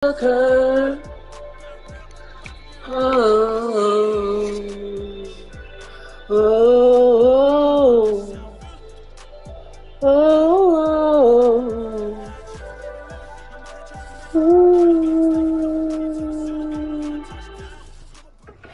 occur. Oh, oh, oh, oh.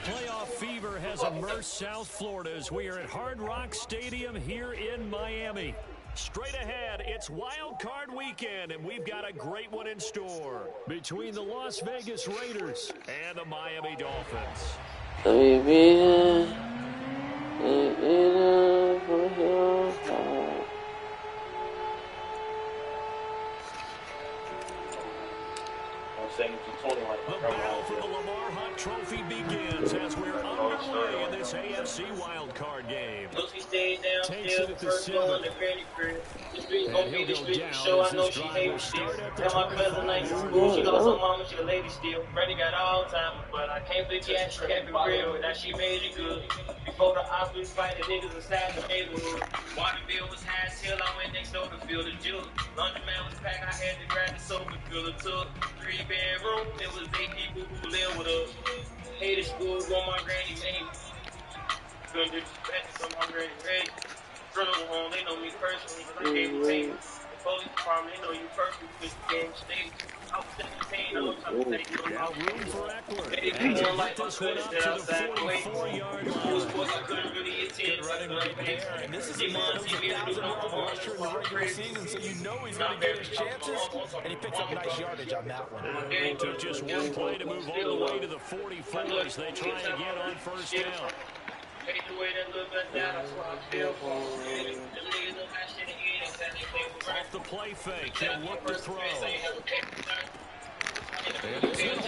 Playoff fever has immersed South Florida as we are at Hard Rock Stadium here in Miami. Straight ahead, it's Wild Card Weekend, and we've got a great one in store between the Las Vegas Raiders and the Miami Dolphins. Baby, for your heart. The battle for the Lamar Hunt Trophy begins as we're underway in this AFC wildcard game. Takes it at the 7. And he'll go down as this drive will start at the 25. She lost her mama, she a lady still. Brandy got all time, but I can't forget she kept it real, but now she made it good. Before the office fight, the niggas inside the neighborhood. Water bill was high as hell, I went next door to fill the juice. Laundromat was packed, I had to grab the soap and fill it took. 3-bedroom, there was 8 people who lived with us. Hated school, on my granny's name. Couldn't disrespect on my granny's grade. Front of the home, they know me personally, but I can't take it. The police department, they know you perfect, because you can't stay. I was 17, I was trying to take you. Now room for Eckler. They And didn't to like get my this one footage up that to the outside the way. 44-yard Who was line. supposed to couldn't really attend. Good running right there, and this is a man who's 1,000-yard rusher in the regular season, so you know he's going to get his chances, and he picks up nice yardage on that one. It took just one play to move all the way to the 44 as they try again on first down. Take away that little bit down, that's what I feel for. The niggas know that shit again, exactly what they were. Off the play fake, he'll look to throw. And this one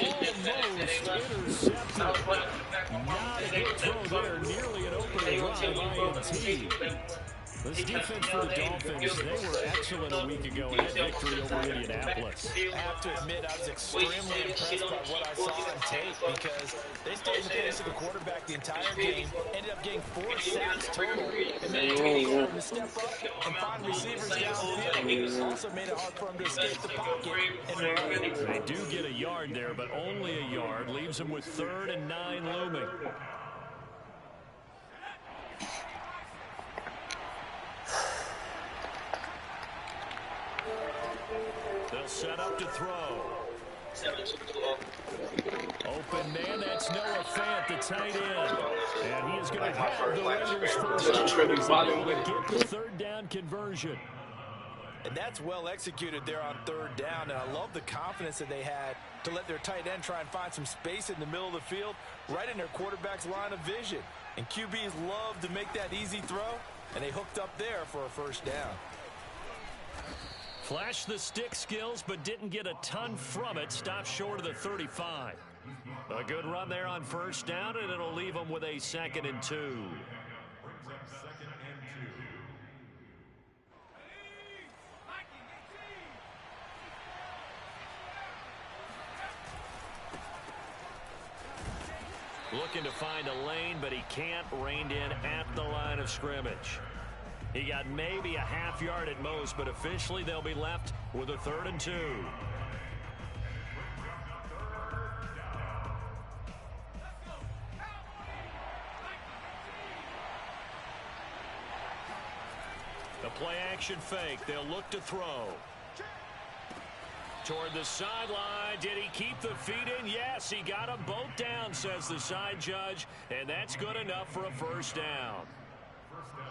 almost intercepted. Not a good throw there, nearly an opening drive INT. This defense for the Dolphins, they were excellent a week ago in that victory over Indianapolis. I have to admit, I was extremely impressed by what I saw on tape because they stayed in the face of the quarterback the entire game, ended up getting 4 sacks total, and then it took for him to step up and find receivers downfield. Also made it hard for him to escape the pocket and run. They do get a yard there, but only a yard. Leaves them with 3rd and 9 looming. They'll set up to throw. Open man, that's Noah Fant, the tight end. And he is going to have the Raiders first down. He's able to get the 3rd down conversion. And that's well executed there on 3rd down, and I love the confidence that they had to let their tight end try and find some space in the middle of the field, right in their quarterback's line of vision. And QBs love to make that easy throw, and they hooked up there for a first down. Flashed the stick skills, but didn't get a ton from it. Stopped short of the 35. A good run there on first down, and it'll leave them with a 2nd and 2. Looking to find a lane, but he can't. Reined in at the line of scrimmage. He got maybe a half yard at most, but officially they'll be left with a 3rd and 2. The play action fake. They'll look to throw. Toward the sideline. Did he keep the feet in? Yes, he got them both down, says the side judge, and that's good enough for a first down.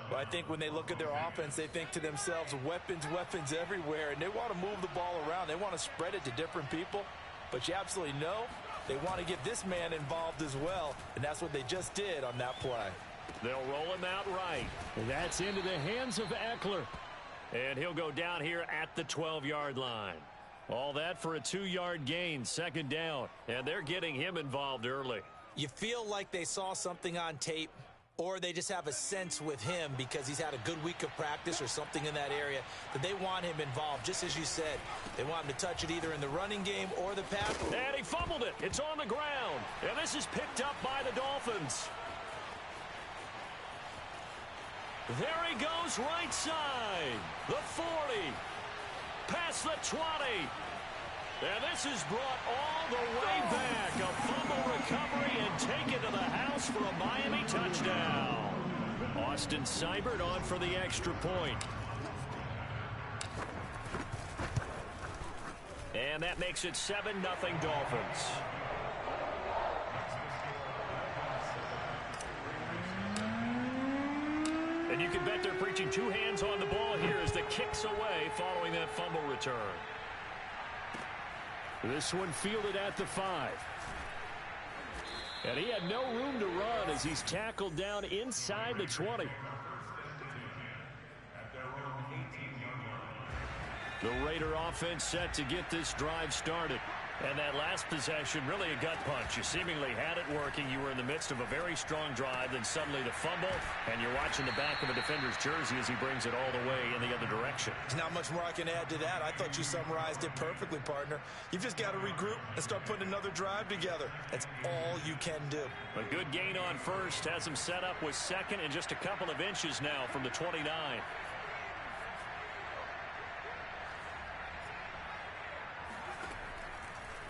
Well, I think when they look at their offense, they think to themselves, weapons, weapons everywhere, and they want to move the ball around. They want to spread it to different people, but you absolutely know they want to get this man involved as well, and that's what they just did on that play. They'll roll him out right. And that's into the hands of Eckler. And he'll go down here at the 12-yard line. All that for a 2-yard gain, 2nd down, and they're getting him involved early. You feel like they saw something on tape, or they just have a sense with him because he's had a good week of practice or something in that area that they want him involved. Just as you said, they want him to touch it either in the running game or the pass. And he fumbled it. It's on the ground. And this is picked up by the Dolphins. There he goes right side. The 40. Past the 20. And this is brought all the way back. A fumble recovery and taken to the house for a Miami touchdown. Austin Seibert on for the extra point. And that makes it 7-0 Dolphins. And you can bet they're preaching two hands on the ball here as the kick's away following that fumble return. This one fielded at the 5. And he had no room to run as he's tackled down inside the 20. The Raider offense set to get this drive started. And that last possession, really a gut punch. You seemingly had it working. You were in the midst of a very strong drive. Then suddenly the fumble, and you're watching the back of a defender's jersey as he brings it all the way in the other direction. There's not much more I can add to that. I thought you summarized it perfectly, partner. You've just got to regroup and start putting another drive together. That's all you can do. A good gain on first has him set up with second and just a couple of inches now from the 29.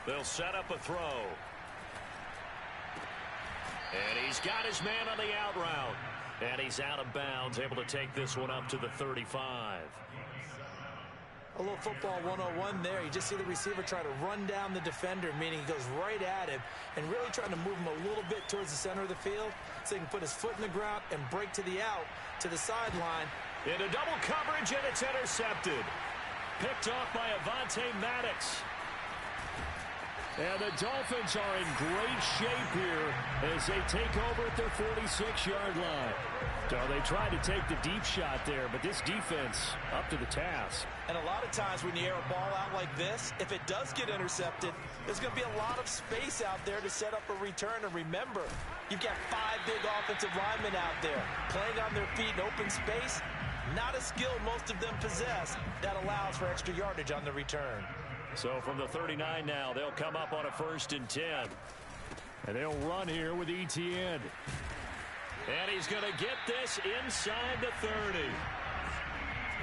They'll set up a throw. And he's got his man on the out route. And he's out of bounds, able to take this one up to the 35. A little football 101 there. You just see the receiver try to run down the defender, meaning he goes right at him and really trying to move him a little bit towards the center of the field so he can put his foot in the ground and break to the out, to the sideline. Into double coverage, and it's intercepted. Picked off by Avonte Maddox. And the Dolphins are in great shape here as they take over at their 46-yard line. So they tried to take the deep shot there, but this defense up to the task. And a lot of times when you air a ball out like this, if it does get intercepted, there's going to be a lot of space out there to set up a return. And remember, you've got 5 big offensive linemen out there playing on their feet in open space. Not a skill most of them possess that allows for extra yardage on the return. So from the 39 now, they'll come up on a 1st and 10. And they'll run here with Etienne. And he's going to get this inside the 30.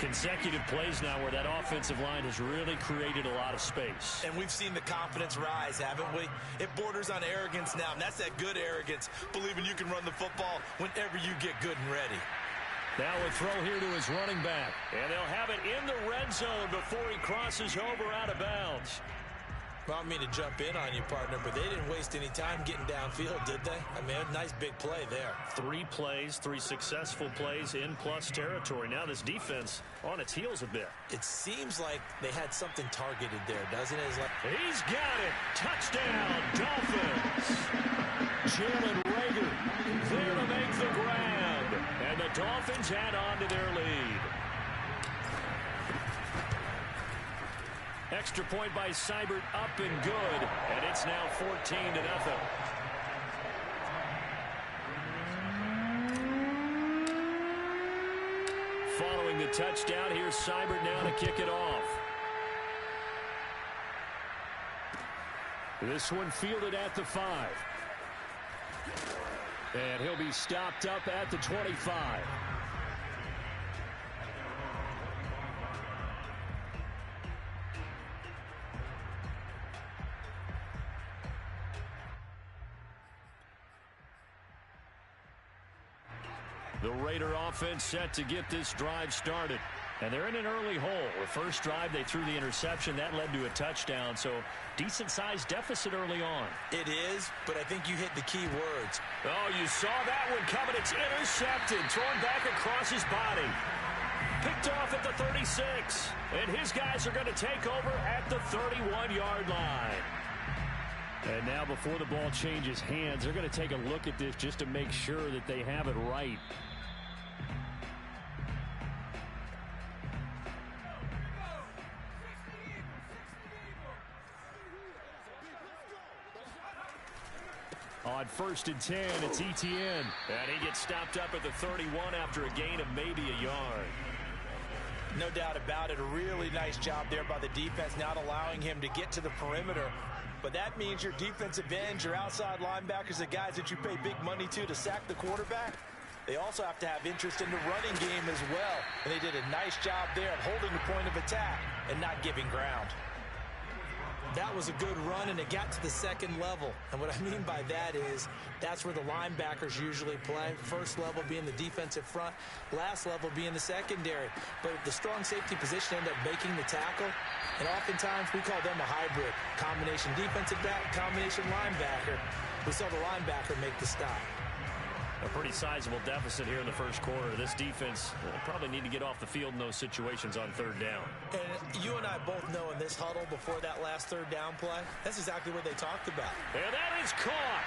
Consecutive plays now where that offensive line has really created a lot of space. And we've seen the confidence rise, haven't we? It borders on arrogance now, and that's that good arrogance, believing you can run the football whenever you get good and ready. Now a throw here to his running back. And they'll have it in the red zone before he crosses over out of bounds. Well, I don't mean to jump in on you, partner, but they didn't waste any time getting downfield, did they? I mean, a nice big play there. 3 plays, 3 successful plays in plus territory. Now this defense on its heels a bit. It seems like they had something targeted there, doesn't it? He's got it. Touchdown, Dolphins. Jalen Reagor there to make the grab. And the Dolphins add on to their lead. Extra point by Seibert, up and good. And it's now 14-0. Following the touchdown, here's Seibert now to kick it off. This one fielded at the 5. And he'll be stopped up at the 25. The Raider offense set to get this drive started. And they're in an early hole. The first drive, they threw the interception. That led to a touchdown. So decent-sized deficit early on. It is, but I think you hit the key words. Oh, you saw that one coming. It's intercepted. Thrown back across his body. Picked off at the 36. And his guys are going to take over at the 31-yard line. And now before the ball changes hands, they're going to take a look at this just to make sure that they have it right. On 1st and 10, it's Etienne. And he gets stopped up at the 31 after a gain of maybe a yard. No doubt about it. A really nice job there by the defense, not allowing him to get to the perimeter. But that means your defensive ends, your outside linebackers, the guys that you pay big money to sack the quarterback, they also have to have interest in the running game as well. And they did a nice job there at holding the point of attack and not giving ground. That was a good run, and it got to the second level. And what I mean by that is that's where the linebackers usually play. First level being the defensive front, last level being the secondary. But the strong safety position ended up making the tackle, and oftentimes we call them a hybrid. Combination defensive back, combination linebacker. We saw the linebacker make the stop. A pretty sizable deficit here in the first quarter. This defense probably need to get off the field in those situations on third down. And you and I both know in this huddle before that last third down play, that's exactly what they talked about. And that is caught.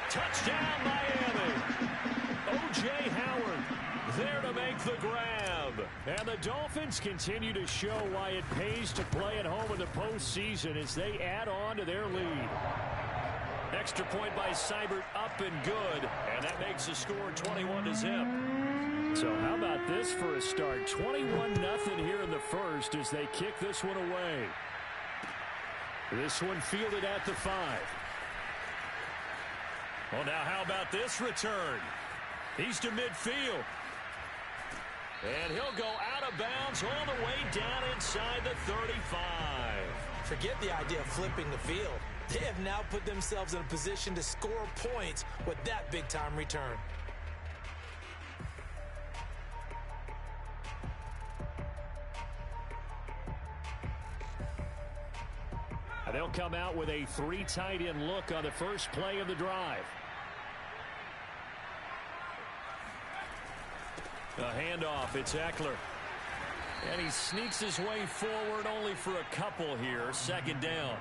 Touchdown, Miami. O.J. Howard there to make the grab. And the Dolphins continue to show why it pays to play at home in the postseason as they add on to their lead. Extra point by Seibert, up and good, and that makes the score 21-0. So how about this for a start? 21-0 here in the first as they kick this one away. This one fielded at the 5. Well, now how about this return? He's to midfield. And he'll go out of bounds all the way down inside the 35. Forget the idea of flipping the field. They have now put themselves in a position to score points with that big-time return. They'll come out with a 3 tight end look on the first play of the drive. A handoff, it's Eckler. And he sneaks his way forward only for a couple here. Second down.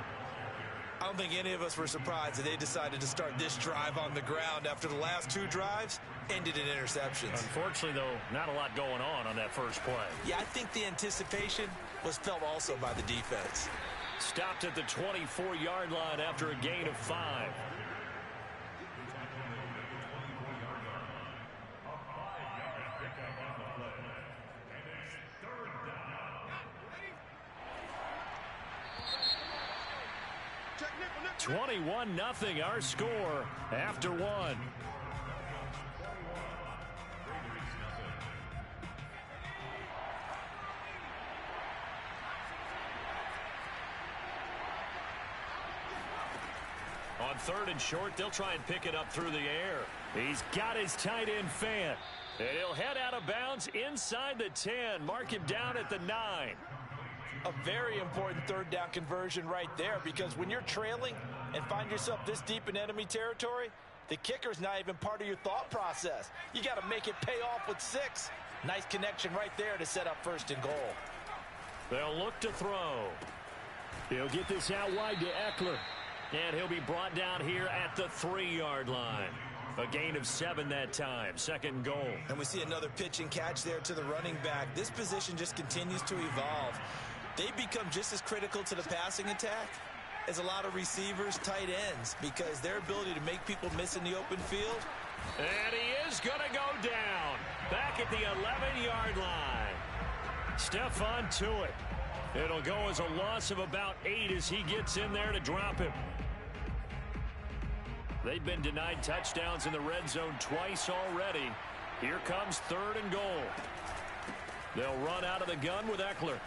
I don't think any of us were surprised that they decided to start this drive on the ground after the last 2 drives ended in interceptions. Unfortunately, though, not a lot going on that first play. Yeah, I think the anticipation was felt also by the defense. Stopped at the 24-yard line after a gain of 5. $21-0 our score after 1. On third and short, they'll try and pick it up through the air. He's got his tight end Fant. And he'll head out of bounds inside the 10. Mark him down at the 9. A very important third down conversion right there, because when you're trailing and find yourself this deep in enemy territory, the kicker's not even part of your thought process. You got to make it pay off with 6. Nice connection right there to set up first and goal. They'll look to throw. He'll get this out wide to Eckler. And he'll be brought down here at the 3-yard line. A gain of 7 that time. Second and goal. And we see another pitch and catch there to the running back. This position just continues to evolve. They become just as critical to the passing attack as a lot of receivers, tight ends, because their ability to make people miss in the open field. And he is going to go down. Back at the 11-yard line. Stephon Tuitt. It'll go as a loss of about 8 as he gets in there to drop him. They've been denied touchdowns in the red zone twice already. Here comes third and goal. They'll run out of the gun with Eckler.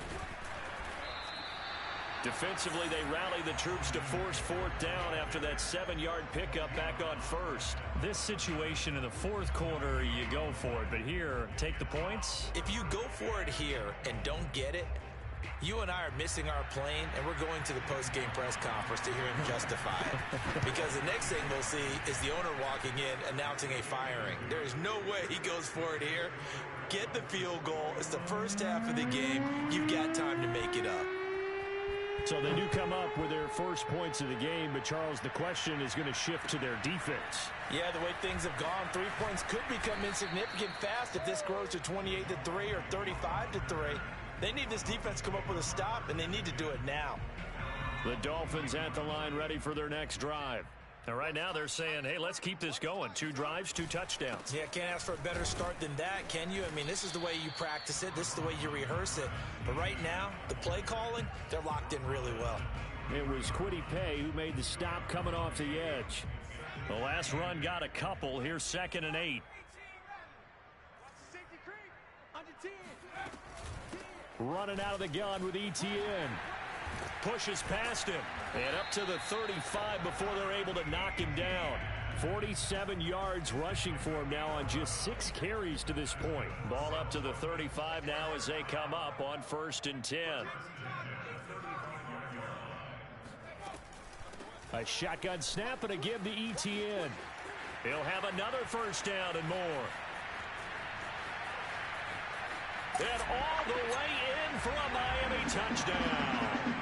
Defensively, they rally the troops to force fourth down after that 7-yard pickup back on first. This situation in the fourth quarter, you go for it. But here, take the points. If you go for it here and don't get it, you and I are missing our plane, and we're going to the post-game press conference to hear him justify it. Because the next thing we'll see is the owner walking in announcing a firing. There is no way he goes for it here. Get the field goal. It's the first half of the game. You've got time to make it up. So they do come up with their first points of the game, but Charles, the question is going to shift to their defense. Yeah, the way things have gone, 3 points could become insignificant fast if this grows to 28-3 or 35-3. They need this defense to come up with a stop, and they need to do it now. The Dolphins at the line ready for their next drive. And right now they're saying, hey, let's keep this going. 2 drives, 2 touchdowns. Yeah, can't ask for a better start than that, can you? I mean, this is the way you practice it. This is the way you rehearse it. But right now, the play calling, they're locked in really well. It was Kwity Paye who made the stop coming off the edge. The last run got a couple. Here's 2nd and 8. Running out of the gun with ETN. pushes past him. And up to the 35 before they're able to knock him down. 47 yards rushing for him now on just 6 carries to this point. Ball up to the 35 now as they come up on 1st and 10. A shotgun snap and a give to Etienne. He'll have another 1st down and more. And all the way in for a Miami touchdown.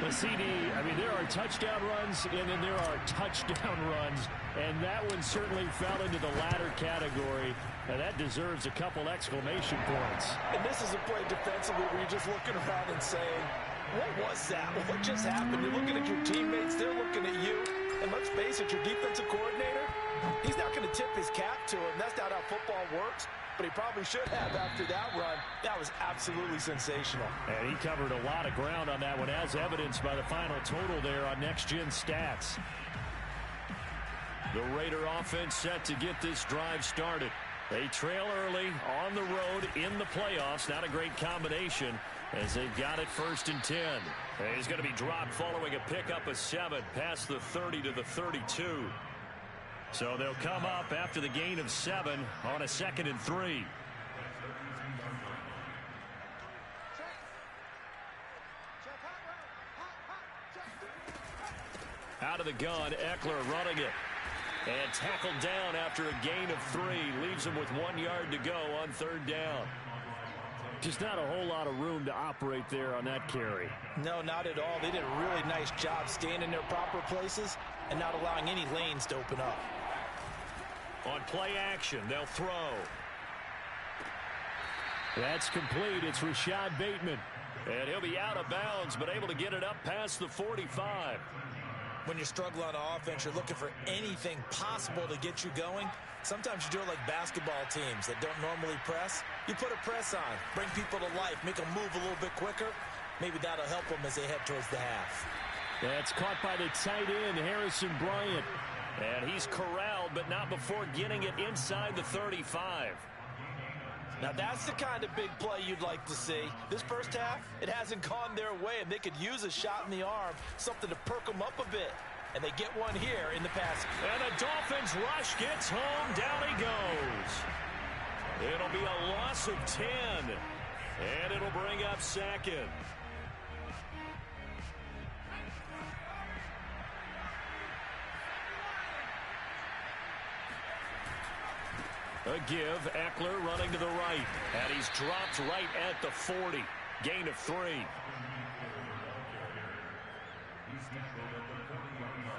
The CD, I mean, there are touchdown runs, and then there are touchdown runs, and that one certainly fell into the latter category, and that deserves a couple exclamation points. And this is a play defensively where you're just looking around and saying, what was that? What just happened? You're looking at your teammates, they're looking at you, and let's face it, your defensive coordinator, he's not going to tip his cap to him. That's not how football works. But he probably should have after that run. That was absolutely sensational. And he covered a lot of ground on that one, as evidenced by the final total there on Next Gen Stats. The Raider offense set to get this drive started. They trail early on the road in the playoffs. Not a great combination as they've got it 1st and 10. And he's going to be dropped following a pickup of 7 past the 30 to the 32. So they'll come up after the gain of 7 on a 2nd and 3. Out of the gun, Eckler running it. And tackled down after a gain of 3. Leaves him with 1 yard to go on 3rd down. Just not a whole lot of room to operate there on that carry. No, not at all. They did a really nice job staying in their proper places and not allowing any lanes to open up. On play action, they'll throw. That's complete. It's Rashad Bateman. And he'll be out of bounds, but able to get it up past the 45. When you're struggling on offense, you're looking for anything possible to get you going. Sometimes you do it like basketball teams that don't normally press. You put a press on, bring people to life, make them move a little bit quicker. Maybe that'll help them as they head towards the half. That's caught by the tight end, Harrison Bryant. And he's corralled, but not before getting it inside the 35. Now that's the kind of big play you'd like to see. This first half, it hasn't gone their way, and they could use a shot in the arm, something to perk them up a bit. And they get one here in the pass. And the Dolphins rush gets home. Down he goes. It'll be a loss of 10. And it'll bring up 2nd. A give, Eckler running to the right. And he's dropped right at the 40. Gain of 3.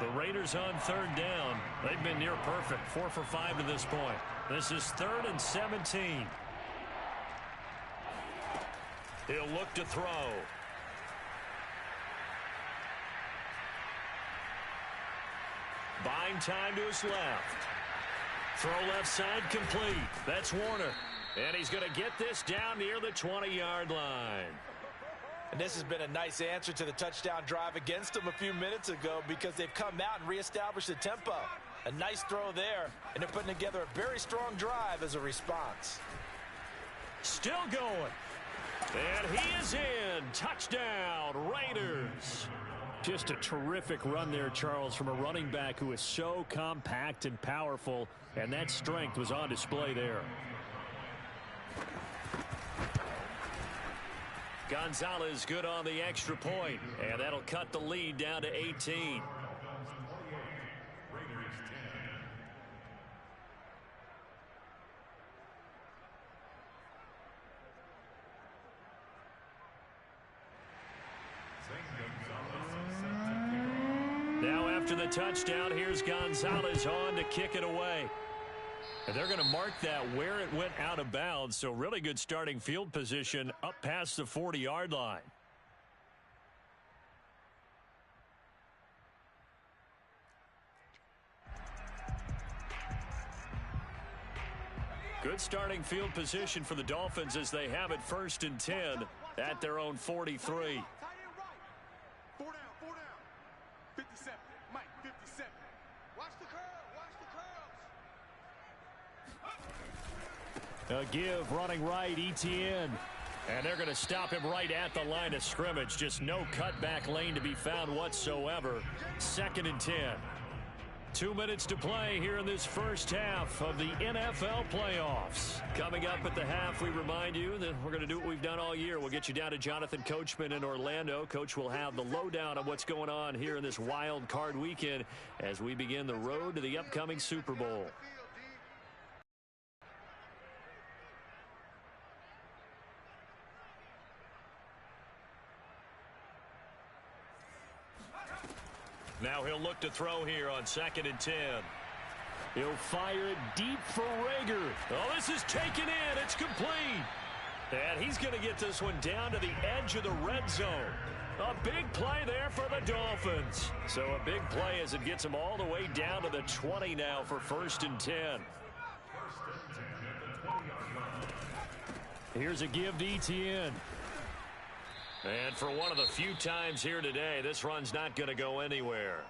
The Raiders on 3rd down. They've been near perfect. 4 for 5 to this point. This is 3rd and 17. He'll look to throw. Buying time to his left. Throw left side complete. That's Warner. And he's going to get this down near the 20-yard line. And this has been a nice answer to the touchdown drive against them a few minutes ago because they've come out and reestablished the tempo. A nice throw there, and they're putting together a very strong drive as a response. Still going. And he is in. Touchdown, Raiders. Just a terrific run there, Charles, from a running back who is so compact and powerful, and that strength was on display there. Gonzalez good on the extra point, and that'll cut the lead down to 18. Now after the touchdown, here's Gonzalez on to kick it away. And they're going to mark that where it went out of bounds, so really good starting field position up past the 40-yard line. Good starting field position for the Dolphins as they have it 1st and 10 at their own 43. 4 down. 57. Mike, 57. Watch the curl. A give running right, Etienne. And they're going to stop him right at the line of scrimmage. Just no cutback lane to be found whatsoever. 2nd and 10. 2 minutes to play here in this first half of the NFL playoffs. Coming up at the half, we remind you that we're going to do what we've done all year. We'll get you down to Jonathan Coachman in Orlando. Coach will have the lowdown on what's going on here in this wild card weekend as we begin the road to the upcoming Super Bowl. Now he'll look to throw here on 2nd and 10. He'll fire it deep for Rager. Oh, this is taken in. It's complete. And he's going to get this one down to the edge of the red zone. A big play there for the Dolphins. So a big play as it gets him all the way down to the 20 now for 1st and 10. Here's a give to Etienne. And for one of the few times here today, this run's not going to go anywhere.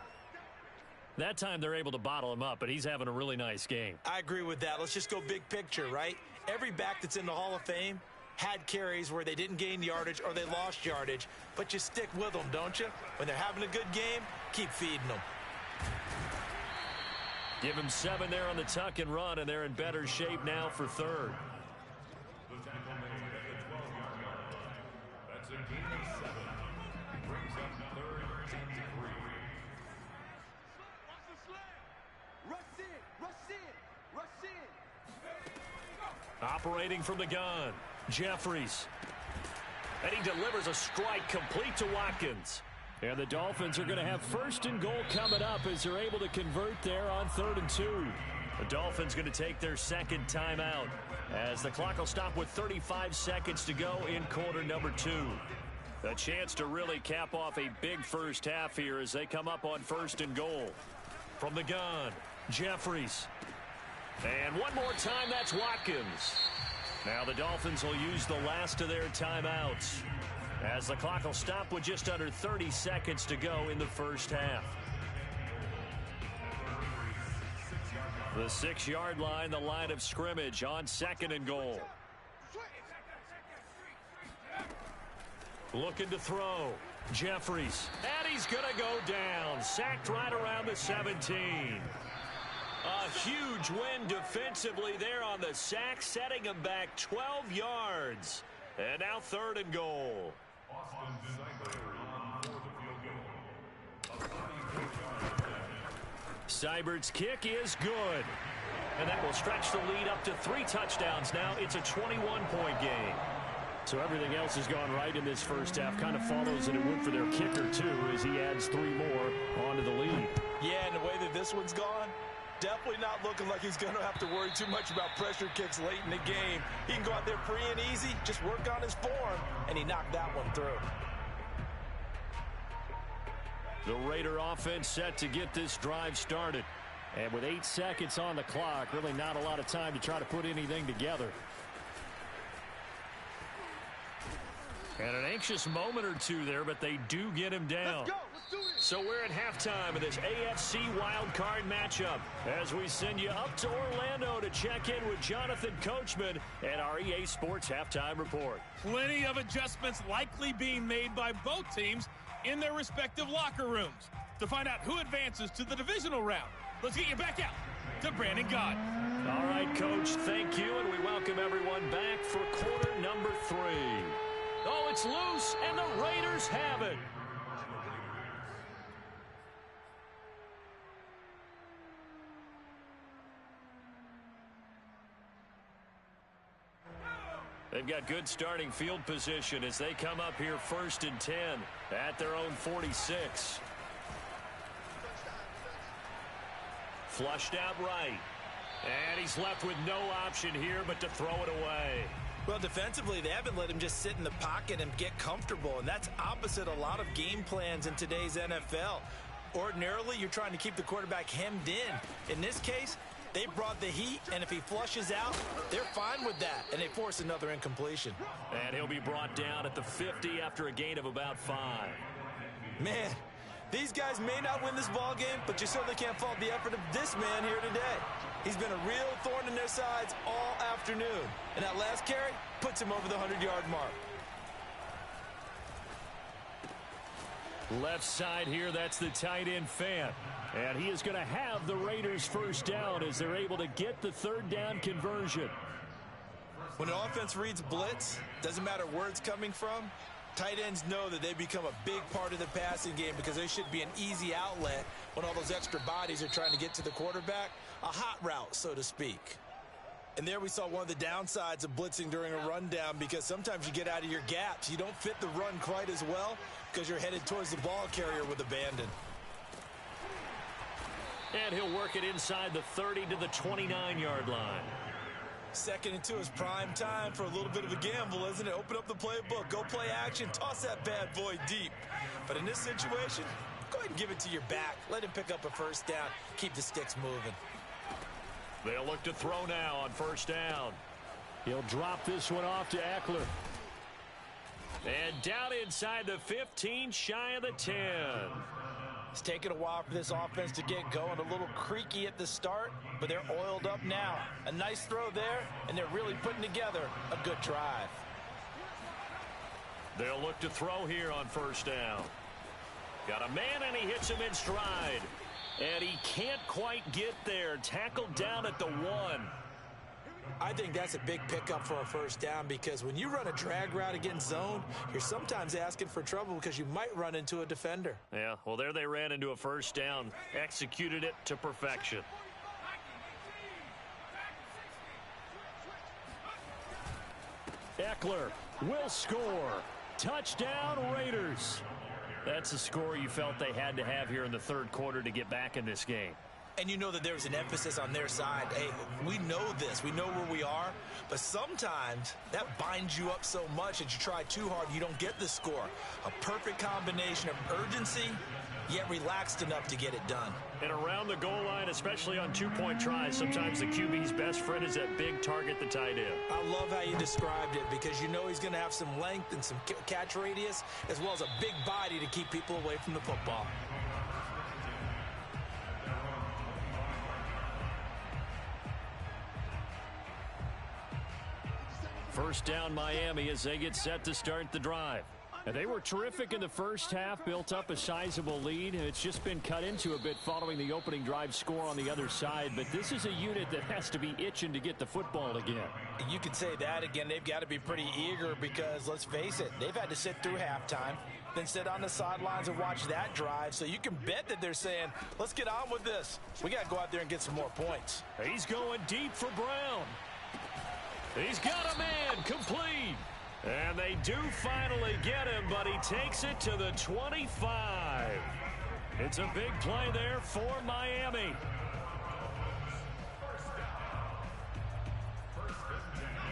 That time they're able to bottle him up, but he's having a really nice game. I agree with that. Let's just go big picture, right? Every back that's in the Hall of Fame had carries where they didn't gain yardage or they lost yardage, but you stick with them, don't you? When they're having a good game, keep feeding them. Give him 7 there on the tuck and run, and they're in better shape now for 3rd. Operating from the gun, Jeffries. And he delivers a strike complete to Watkins. And the Dolphins are going to have 1st and goal coming up as they're able to convert there on 3rd and 2. The Dolphins going to take their 2nd timeout as the clock will stop with 35 seconds to go in quarter number 2. A chance to really cap off a big first half here as they come up on 1st and goal. From the gun, Jeffries. And one more time, that's Watkins. Now the Dolphins will use the last of their timeouts as the clock will stop with just under 30 seconds to go in the first half. The 6-yard line, the line of scrimmage on 2nd and goal. Looking to throw. Jeffries. And he's going to go down. Sacked right around the 17. A huge win defensively there on the sack, setting him back 12 yards. And now 3rd and goal. Seibert's kick is good. And that will stretch the lead up to 3 touchdowns now. It's a 21-point game. So everything else has gone right in this first half. Kind of follows that it would for their kicker, too, as he adds 3 more onto the lead. Yeah, and the way that this one's gone, definitely not looking like he's going to have to worry too much about pressure kicks late in the game. He can go out there free and easy, just work on his form, and he knocked that one through. The Raider offense set to get this drive started. And with 8 seconds on the clock, really not a lot of time to try to put anything together. And an anxious moment or two there, but they do get him down. So we're at halftime of this AFC wildcard matchup as we send you up to Orlando to check in with Jonathan Coachman and our EA Sports Halftime Report. Plenty of adjustments likely being made by both teams in their respective locker rooms. To find out who advances to the divisional round, let's get you back out to Brandon Gaudin. All right, Coach, thank you, and we welcome everyone back for quarter number 3. Oh, it's loose, and the Raiders have it. They've got good starting field position as they come up here 1st and 10 at their own 46. Flushed out right. And he's left with no option here but to throw it away. Well, defensively, they haven't let him just sit in the pocket and get comfortable, and that's opposite a lot of game plans in today's NFL. Ordinarily, you're trying to keep the quarterback hemmed in. In this case, they brought the heat, and if he flushes out, they're fine with that, and they force another incompletion. And he'll be brought down at the 50 after a gain of about 5. Man, these guys may not win this ball game, but you certainly can't fault the effort of this man here today. He's been a real thorn in their sides all afternoon, and that last carry puts him over the 100-yard mark. Left side here, that's the tight end Fant. And he is going to have the Raiders first down as they're able to get the third down conversion. When an offense reads blitz, doesn't matter where it's coming from, tight ends know that they become a big part of the passing game because they should be an easy outlet when all those extra bodies are trying to get to the quarterback. A hot route, so to speak. And there we saw one of the downsides of blitzing during a rundown because sometimes you get out of your gaps. You don't fit the run quite as well because you're headed towards the ball carrier with abandon. And he'll work it inside the 30 to the 29-yard line. 2nd and 2 is prime time for a little bit of a gamble, isn't it? Open up the playbook, go play action, toss that bad boy deep. But in this situation, go ahead and give it to your back. Let him pick up a first down. Keep the sticks moving. They'll look to throw now on first down. He'll drop this one off to Eckler. And down inside the 15, shy of the 10. It's taken a while for this offense to get going. A little creaky at the start, but they're oiled up now. A nice throw there, and they're really putting together a good drive. They'll look to throw here on first down. Got a man, and he hits him in stride. And he can't quite get there. Tackled down at the 1. I think that's a big pickup for a first down because when you run a drag route against zone, you're sometimes asking for trouble because you might run into a defender. Yeah, well, there they ran into a first down. Executed it to perfection. Eckler will score. Touchdown, Raiders. That's a score you felt they had to have here in the third quarter to get back in this game. And you know that there's an emphasis on their side. Hey, we know this. We know where we are. But sometimes that binds you up so much that you try too hard, you don't get the score. A perfect combination of urgency, yet relaxed enough to get it done. And around the goal line, especially on two-point tries, sometimes the QB's best friend is that big target, the tight end. I love how you described it because you know he's going to have some length and some catch radius as well as a big body to keep people away from the football. First down Miami as they get set to start the drive. And they were terrific in the first half, built up a sizable lead, and it's just been cut into a bit following the opening drive score on the other side. But this is a unit that has to be itching to get the football again. You could say that again. They've got to be pretty eager because, let's face it, they've had to sit through halftime, then sit on the sidelines and watch that drive. So you can bet that they're saying, let's get on with this. We got to go out there and get some more points. He's going deep for Brown. He's got a man complete. And they do finally get him, but he takes it to the 25. It's a big play there for Miami.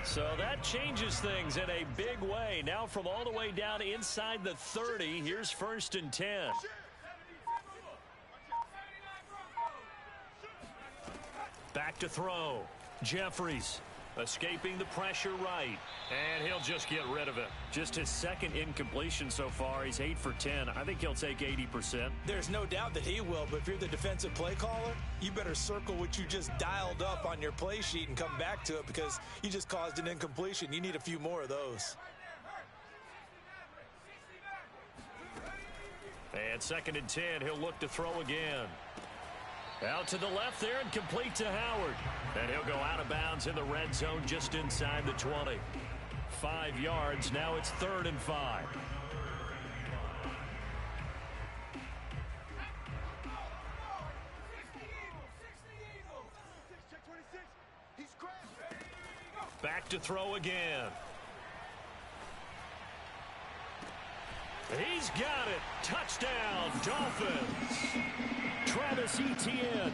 So that changes things in a big way. Now from all the way down inside the 30, here's 1st and 10. Back to throw. Jeffries. Escaping the pressure right. And he'll just get rid of it. Just his second incompletion so far. He's 8 for 10. I think he'll take 80%. There's no doubt that he will, but if you're the defensive play caller, you better circle what you just dialed up on your play sheet and come back to it because you just caused an incompletion. You need a few more of those. And 2nd and 10, he'll look to throw again. Out to the left there and complete to Howard. And he'll go out of bounds in the red zone just inside the 20. 5 yards. Now it's 3rd and 5. Back to throw again. He's got it. Touchdown, Dolphins. Travis Etienne.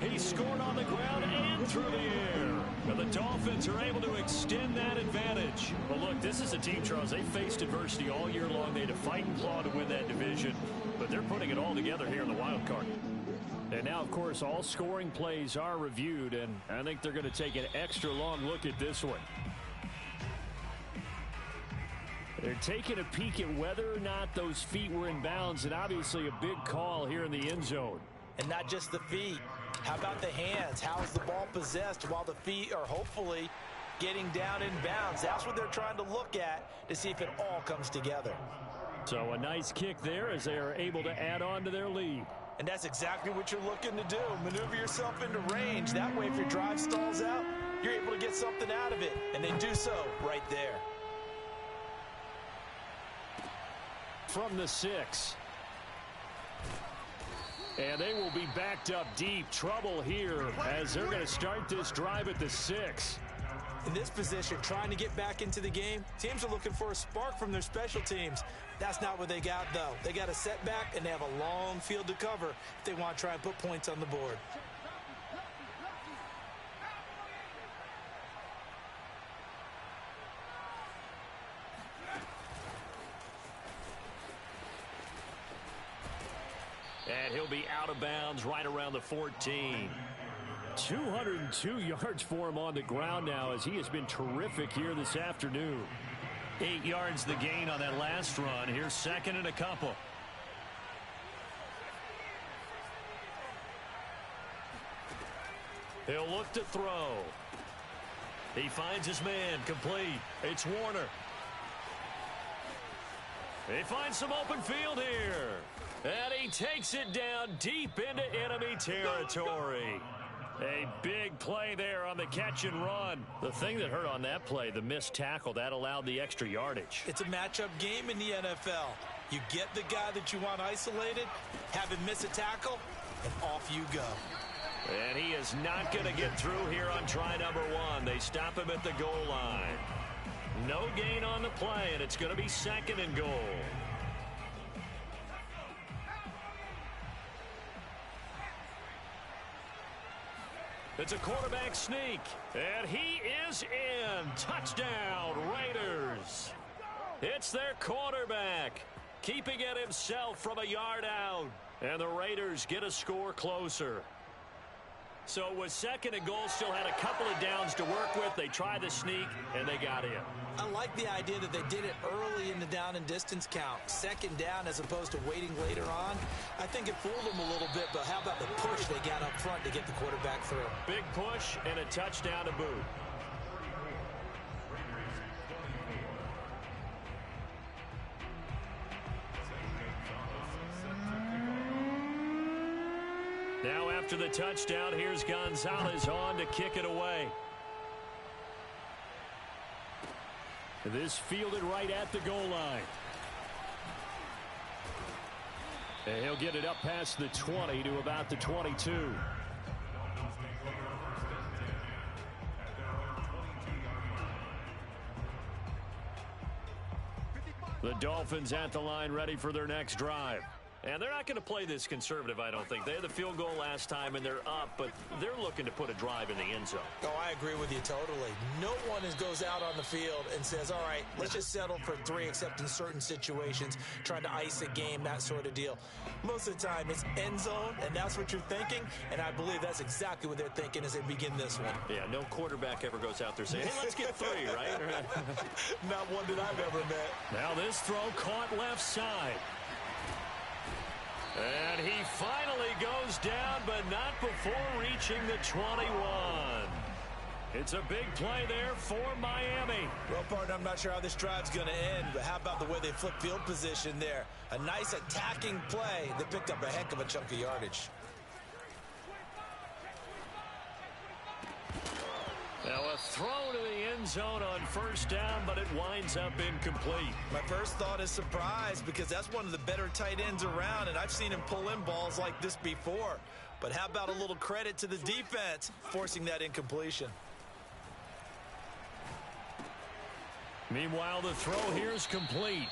He scored on the ground and through the air. And the Dolphins are able to extend that advantage. Well, look, this is a team, Charles. They faced adversity all year long. They had to fight and claw to win that division. But they're putting it all together here in the wild card. And now, of course, all scoring plays are reviewed. And I think they're going to take an extra long look at this one. They're taking a peek at whether or not those feet were in bounds, and obviously a big call here in the end zone. And not just the feet. How about the hands? How's the ball possessed while the feet are hopefully getting down in bounds? That's what they're trying to look at to see if it all comes together. So a nice kick there as they are able to add on to their lead. And that's exactly what you're looking to do. Maneuver yourself into range. That way, if your drive stalls out, you're able to get something out of it. And they do so right there. From the 6. And they will be backed up deep. Trouble here as they're going to start this drive at the 6. In this position, trying to get back into the game, teams are looking for a spark from their special teams. That's not what they got, though. They got a setback, and they have a long field to cover if they want to try and put points on the board. And he'll be out of bounds right around the 14. 202 yards for him on the ground now as he has been terrific here this afternoon. 8 yards the gain on that last run. Here's second and a couple. He'll look to throw. He finds his man complete. It's Warner. He finds some open field here. And he takes it down deep into enemy territory. A big play there on the catch and run. The thing that hurt on that play, the missed tackle, that allowed the extra yardage. It's a matchup game in the NFL. You get the guy that you want isolated, have him miss a tackle, and off you go. And he is not going to get through here on try number 1. They stop him at the goal line. No gain on the play, and it's going to be second and goal. It's a quarterback sneak, and he is in. Touchdown, Raiders. It's their quarterback, keeping it himself from a yard out. And the Raiders get a score closer. So with second and goal, still had a couple of downs to work with. They tried the sneak, and they got in. I like the idea that they did it early in the down and distance count. Second down as opposed to waiting later on. I think it fooled them a little bit, but how about the push they got up front to get the quarterback through? Big push and a touchdown to boot. Now after the touchdown, here's Gonzalez on to kick it away. This fielded right at the goal line. And he'll get it up past the 20 to about the 22. The Dolphins at the line ready for their next drive. And they're not going to play this conservative, I don't think. They had the field goal last time, and they're up, but they're looking to put a drive in the end zone. Oh, I agree with you totally. No one goes out on the field and says, all right, let's just settle for 3, except in certain situations, trying to ice a game, that sort of deal. Most of the time, it's end zone, and that's what you're thinking, and I believe that's exactly what they're thinking as they begin this one. Yeah, no quarterback ever goes out there saying, hey, let's get 3, right? Not one that I've ever met. Now this throw caught left side. And he finally goes down, but not before reaching the 21. It's a big play there for Miami. Well, partner, I'm not sure how this drive's going to end, but how about the way they flip field position there? A nice attacking play that picked up a heck of a chunk of yardage. Now a throw to the end zone on first down, but it winds up incomplete. My first thought is surprise, because that's one of the better tight ends around, and I've seen him pull in balls like this before. But how about a little credit to the defense forcing that incompletion? Meanwhile, the throw here is complete.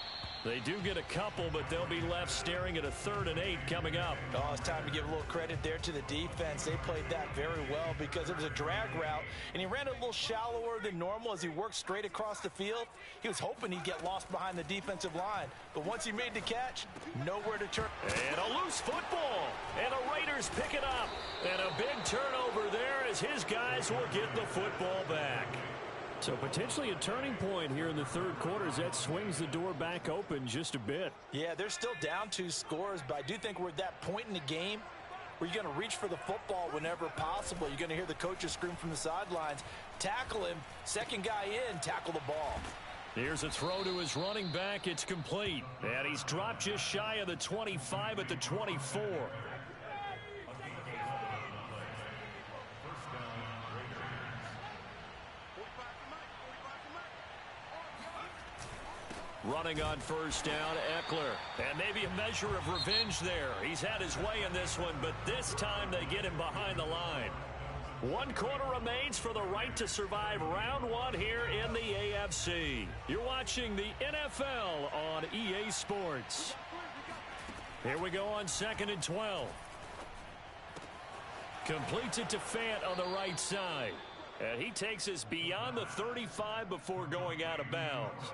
They do get a couple, but they'll be left staring at a 3rd and 8 coming up. Oh, it's time to give a little credit there to the defense. They played that very well because it was a drag route, and he ran a little shallower than normal as he worked straight across the field. He was hoping he'd get lost behind the defensive line, but once he made the catch, nowhere to turn. And a loose football, and the Raiders pick it up. And a big turnover there as his guys will get the football back. So potentially a turning point here in the third quarter as that swings the door back open just a bit. Yeah, they're still down 2 scores, but I do think we're at that point in the game where you're going to reach for the football whenever possible. You're going to hear the coaches scream from the sidelines, tackle him, second guy in, tackle the ball. Here's a throw to his running back. It's complete. And he's dropped just shy of the 25 at the 24. Running on first down, Eckler. And maybe a measure of revenge there. He's had his way in this one, but this time they get him behind the line. 1 quarter remains for the right to survive round 1 here in the AFC. You're watching the NFL on EA Sports. Here we go on 2nd and 12. Completes it to Fant on the right side. And he takes us beyond the 35 before going out of bounds.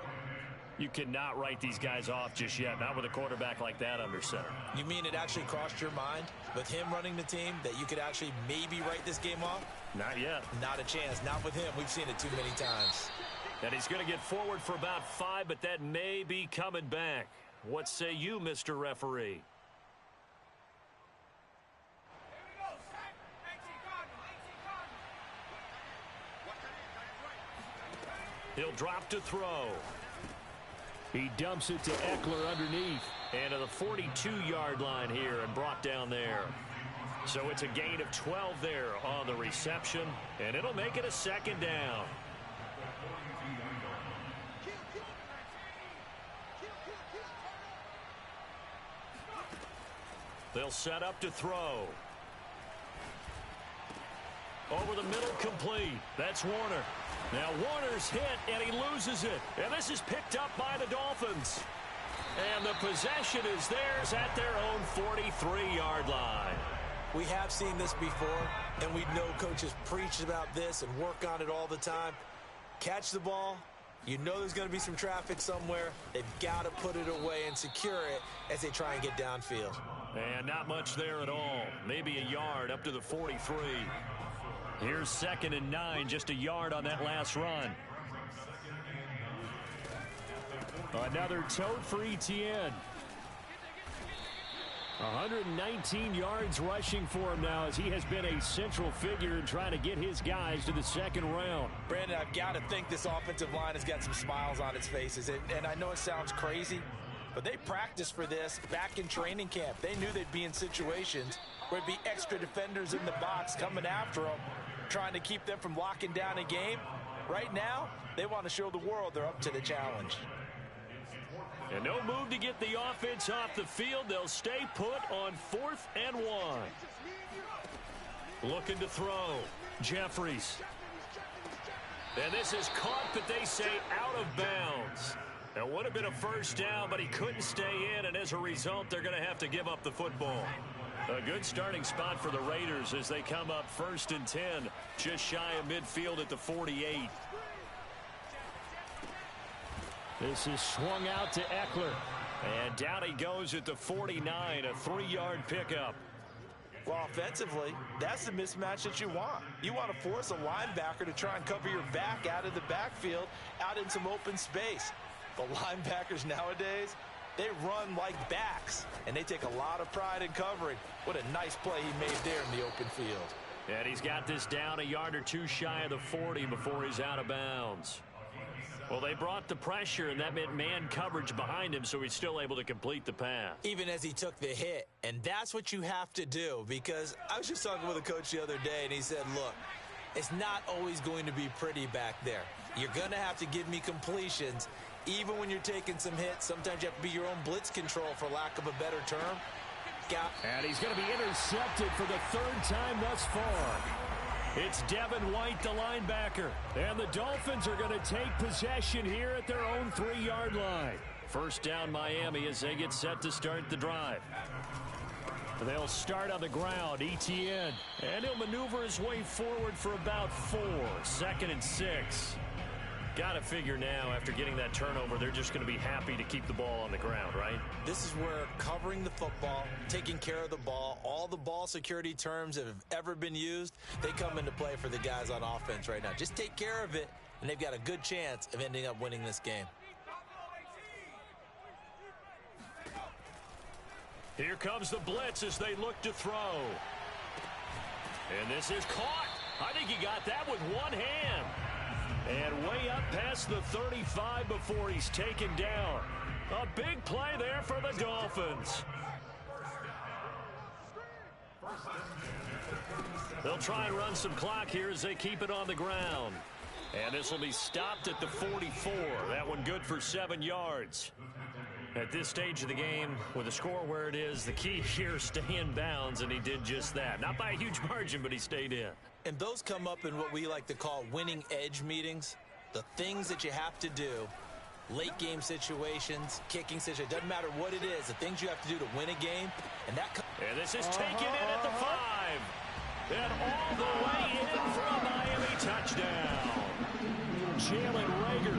You cannot write these guys off just yet, not with a quarterback like that under center. You mean it actually crossed your mind with him running the team that you could actually maybe write this game off? Not yet. Not a chance. Not with him. We've seen it too many times. And he's going to get forward for about 5, but that may be coming back. What say you, Mr. Referee? He'll drop to throw. He dumps it to Eckler underneath. And to the 42-yard line here and brought down there. So it's a gain of 12 there on the reception. And it'll make it a 2nd down. They'll set up to throw. Over the middle, complete. That's Warner. Now Warner's hit, and he loses it. And this is picked up by the Dolphins. And the possession is theirs at their own 43-yard line. We have seen this before, and we know coaches preach about this and work on it all the time. Catch the ball. You know there's going to be some traffic somewhere. They've got to put it away and secure it as they try and get downfield. And not much there at all. Maybe a yard up to the 43. Here's 2nd and 9, just a yard on that last run. Another tote for Etienne. 119 yards rushing for him now as he has been a central figure in trying to get his guys to the 2nd round. Brandon, I've got to think this offensive line has got some smiles on its faces. And I know it sounds crazy, but they practiced for this back in training camp. They knew they'd be in situations where it'd be extra defenders in the box coming after them, trying to keep them from locking down a game. Right now, they want to show the world they're up to the challenge. And no move to get the offense off the field. They'll stay put on 4th and 1. Looking to throw. Jeffries. And this is caught, but they say out of bounds. It would have been a 1st down, but he couldn't stay in, and as a result, they're going to have to give up the football. A good starting spot for the Raiders as they come up 1st and 10, just shy of midfield at the 48. This is swung out to Eckler. And down he goes at the 49, a 3-yard pickup. Well, offensively, that's the mismatch that you want. You want to force a linebacker to try and cover your back out of the backfield, out in some open space. The linebackers nowadays, they run like backs, and they take a lot of pride in covering. What a nice play he made there in the open field. And he's got this down a yard or two shy of the 40 before he's out of bounds. Well, they brought the pressure, and that meant man coverage behind him, so he's still able to complete the pass. Even as he took the hit, and that's what you have to do, because I was just talking with a coach the other day, and he said, look, it's not always going to be pretty back there. You're going to have to give me completions, even when you're taking some hits. Sometimes you have to be your own blitz control, for lack of a better term. And he's going to be intercepted for the 3rd time thus far. It's Devin White, the linebacker. And the Dolphins are going to take possession here at their own 3-yard line. 1st down Miami as they get set to start the drive. They'll start on the ground, Etienne. And he'll maneuver his way forward for about 4. 2nd and 6. Got to figure now, after getting that turnover, they're just going to be happy to keep the ball on the ground, right? This is where covering the football, taking care of the ball, all the ball security terms that have ever been used, they come into play for the guys on offense right now. Just take care of it, and they've got a good chance of ending up winning this game. Here comes the blitz as they look to throw. And this is caught. I think he got that with one hand. And way up past the 35 before he's taken down. A big play there for the Dolphins. They'll try and run some clock here as they keep it on the ground. And this will be stopped at the 44. That one good for 7 yards. At this stage of the game, with the score where it is, the key here is stay in bounds, and he did just that. Not by a huge margin, but he stayed in. And those come up in what we like to call winning edge meetings. The things that you have to do, late game situations, kicking situations, doesn't matter what it is, the things you have to do to win a game. And this is taken in at the 5. And all the way in for a Miami touchdown. Jalen Reagor,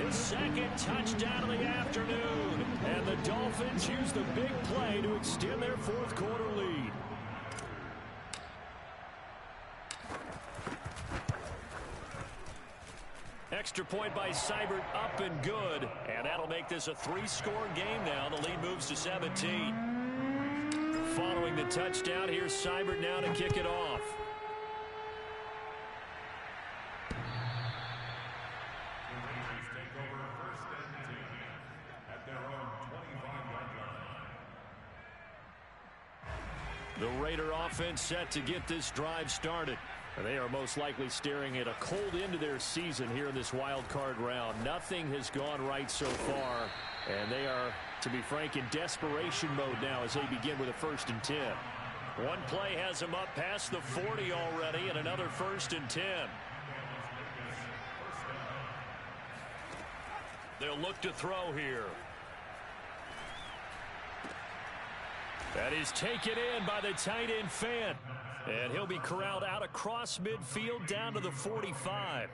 his second touchdown of the afternoon. And the Dolphins use the big play to extend their fourth quarter lead. Extra point by Seibert, up and good. And that'll make this a 3-score game now. The lead moves to 17. Following the touchdown, here's Seibert now to kick it off. The Raider offense set to get this drive started. They are most likely staring at a cold end to their season here in this wild card round. Nothing has gone right so far, and they are, to be frank, in desperation mode now as they begin with a 1st and 10. One play has them up past the 40 already, and another 1st and 10. They'll look to throw here. That is taken in by the tight end Fant. And he'll be corralled out across midfield down to the 45.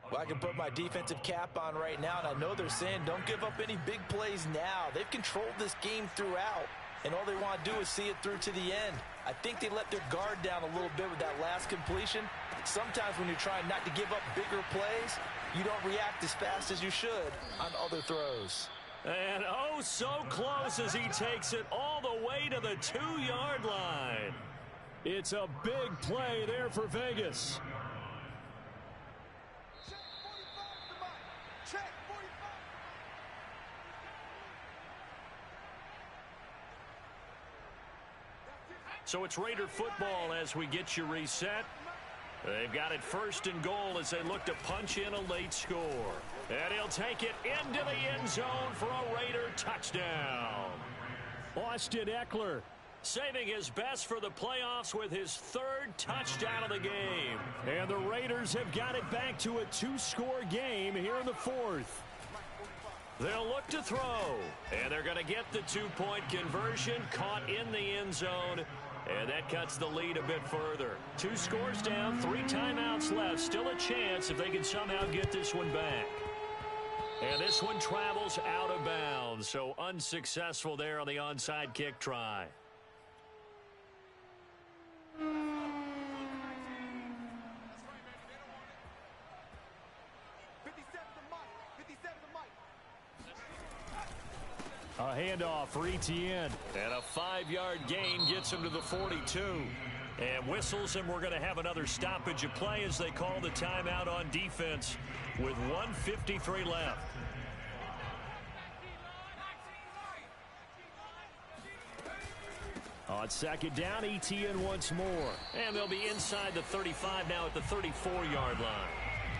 Well, I can put my defensive cap on right now, and I know they're saying don't give up any big plays now. They've controlled this game throughout, and all they want to do is see it through to the end. I think they let their guard down a little bit with that last completion. Sometimes when you're trying not to give up bigger plays, you don't react as fast as you should on other throws. And oh, so close as he takes it all the way to the 2-yard line. It's a big play there for Vegas. Check 45. So it's Raider football as we get you reset. They've got it 1st and goal as they look to punch in a late score. And he'll take it into the end zone for a Raider touchdown. Austin Eckler saving his best for the playoffs with his 3rd touchdown of the game. And the Raiders have got it back to a 2-score game here in the 4th. They'll look to throw. And they're going to get the 2-point conversion, caught in the end zone. And that cuts the lead a bit further. 2 scores down, 3 timeouts left. Still a chance if they can somehow get this one back. And this one travels out of bounds. So unsuccessful there on the onside kick try. A handoff for Etienne. And a 5-yard gain gets him to the 42. And whistles, and we're going to have another stoppage of play as they call the timeout on defense with 1:53 left. On 2nd down, Etienne once more. And they'll be inside the 35 now at the 34-yard line.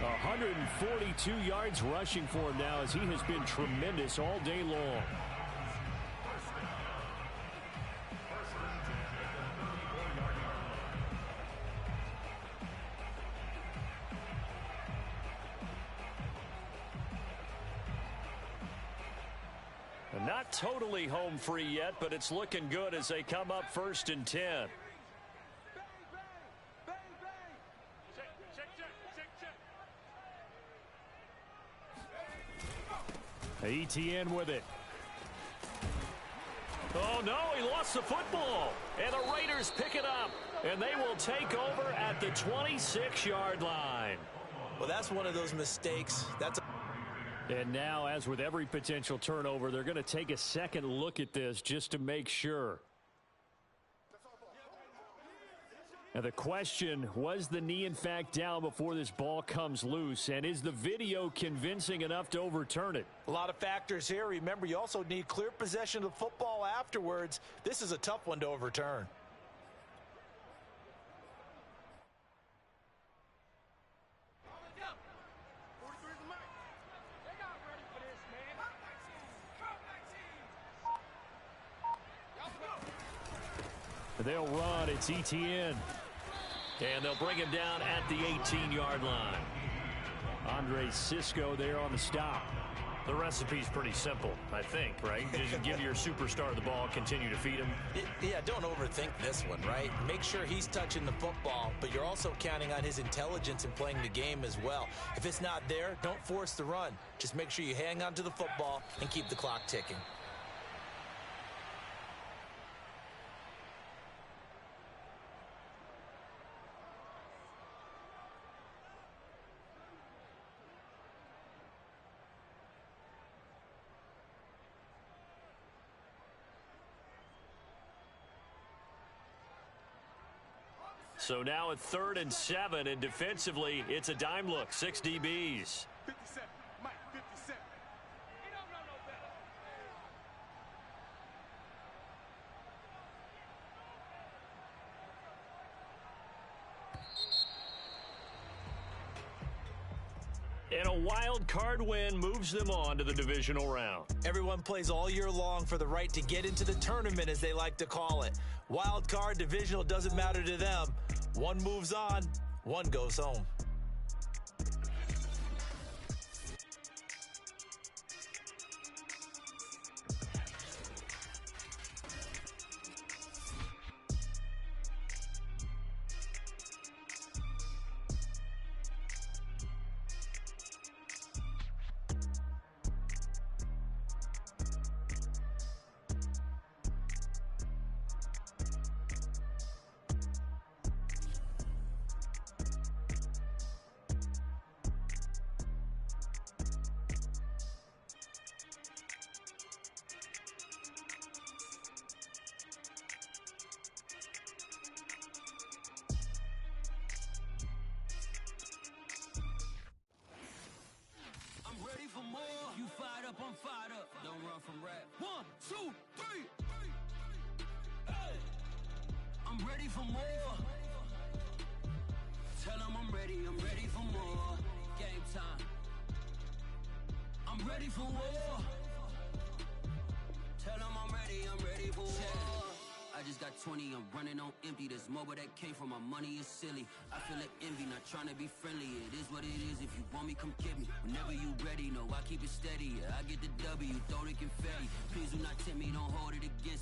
142 yards rushing for him now as he has been tremendous all day long. Not totally home free yet, but it's looking good as they come up 1st and 10. Etienne with it. Oh, no, he lost the football. And the Raiders pick it up, and they will take over at the 26-yard line. Well, that's one of those mistakes. And now, as with every potential turnover, they're going to take a second look at this just to make sure. Now the question, was the knee in fact down before this ball comes loose? And is the video convincing enough to overturn it? A lot of factors here. Remember, you also need clear possession of the football afterwards. This is a tough one to overturn. They'll run. It's Etienne. And they'll bring him down at the 18-yard line. Andre Cisco there on the stop. The recipe's pretty simple, I think, right? Just give your superstar the ball, continue to feed him. Yeah, don't overthink this one, right? Make sure he's touching the football, but you're also counting on his intelligence in playing the game as well. If it's not there, don't force the run. Just make sure you hang on to the football and keep the clock ticking. So now at 3rd and 7, and defensively, it's a dime look. 6 DBs. 57, Mike, 57. And a wild card win moves them on to the divisional round. Everyone plays all year long for the right to get into the tournament, as they like to call it. Wild card, divisional, doesn't matter to them. One moves on, one goes home. Came from my money is silly. I feel like envy, not trying to be friendly. It is what it is. If you want me, come get me. Whenever you ready, no, I keep it steady. Yeah, I get the W, throw the confetti. Please do not tempt me, don't hold it against me.